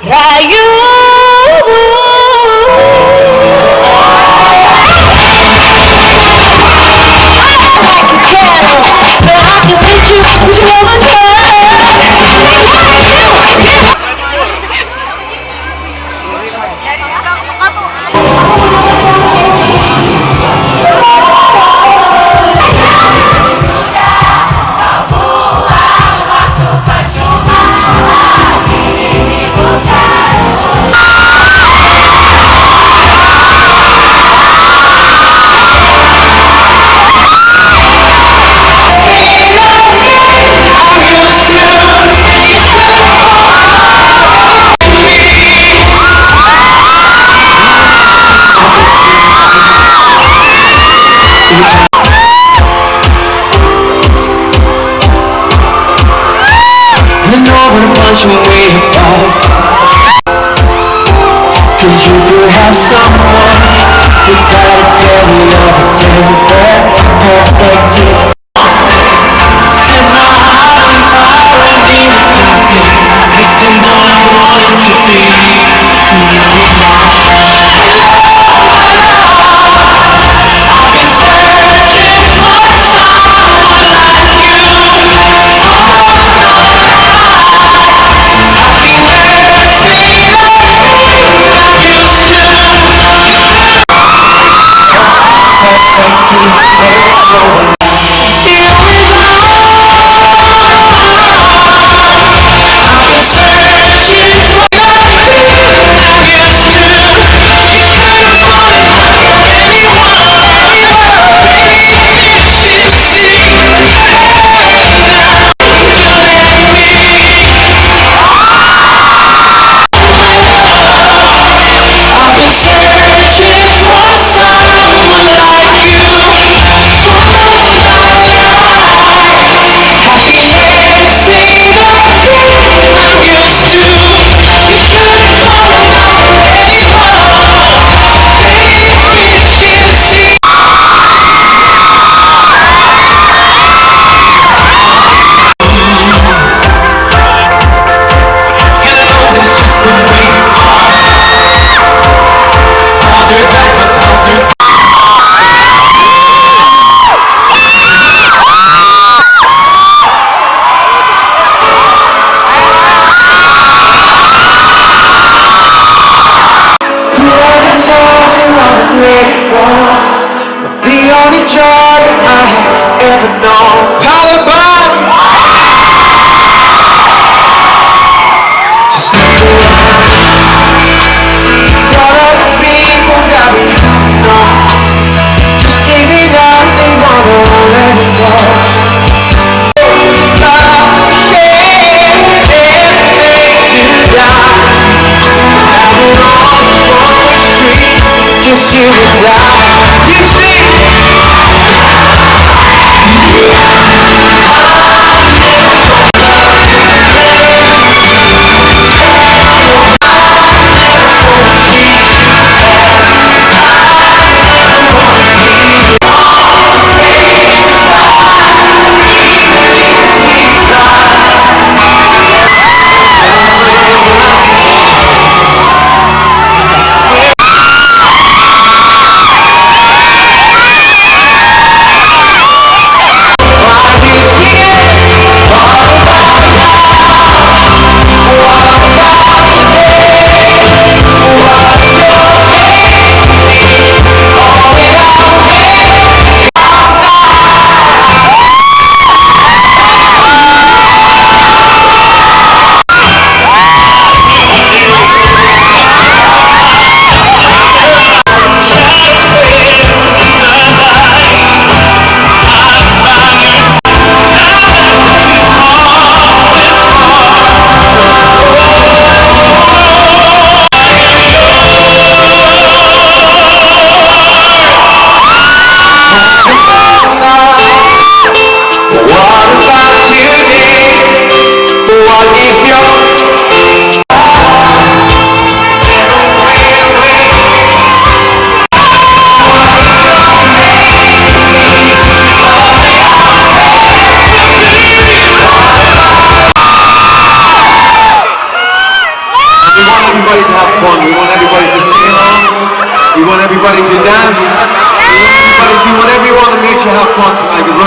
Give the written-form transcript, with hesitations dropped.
Rayu. Way above, 'cause you could have someone without a belly of a temper, perfect. Set my heart on fire and leave it something. This is what I want it to be. I've been searching for someone like you. Almost gone. fun. We want everybody to sing along. We want everybody to dance. We want everybody to do whatever you want to make you have fun tonight.